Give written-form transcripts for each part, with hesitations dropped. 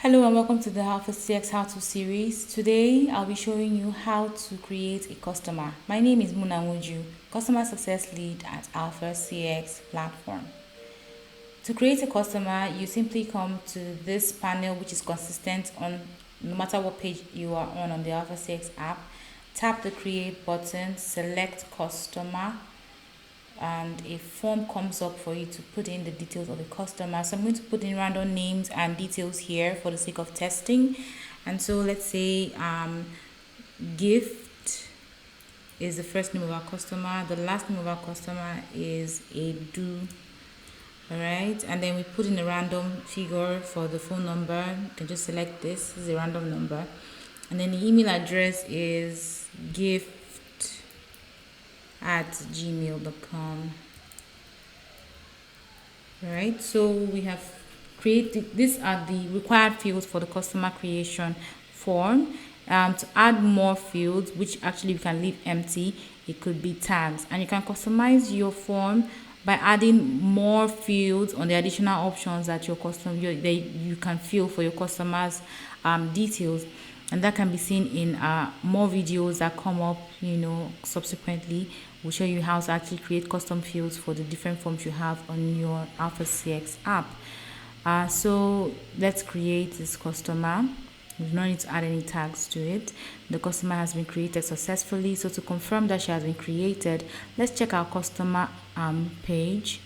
Hello and welcome to the AlphaCX How-To series. Today I'll be showing you how to create a customer. My name is Muna Muju, Customer Success Lead at AlphaCX platform. To create a customer, you simply come to this panel which is consistent on no matter what page you are on the AlphaCX app. Tap the create button, select customer, and a form comes up for you to put in the details of the customer. So I'm going to put in random names and details here for the sake of testing. And so let's say gift is the first name of our customer, the last name of our customer is Edu. All right, and then we put in a random figure for the phone number. You can just select this is a random number, and then the email address is gift@gmail.com. Right, so we have created, these are the required fields for the customer creation form. To add more fields, which actually we can leave empty, it could be tags, and you can customize your form by adding more fields on the additional options that you can fill for your customers details, and that can be seen in more videos that come up subsequently. We'll show you how to actually create custom fields for the different forms you have on your AlphaCX app. So let's create this customer. We do not need to add any tags to it. The customer has been created successfully. So to confirm that she has been created, let's check our customer page.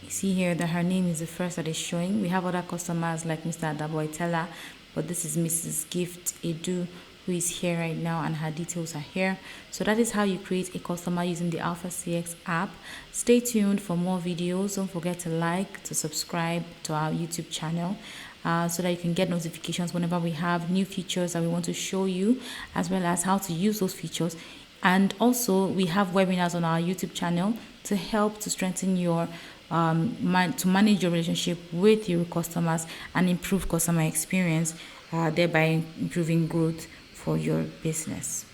You see here that her name is the first that is showing. We have other customers like Mr. Adaboitella, but this is Mrs. Gift Edu, who is here right now, and her details are here. So that is how you create a customer using the AlphaCX app. Stay tuned for more videos. Don't forget to like, to subscribe to our YouTube channel, so that you can get notifications whenever we have new features that we want to show you, as well as how to use those features. And also we have webinars on our YouTube channel to help to strengthen your to manage your relationship with your customers and improve customer experience, thereby improving growth for your business.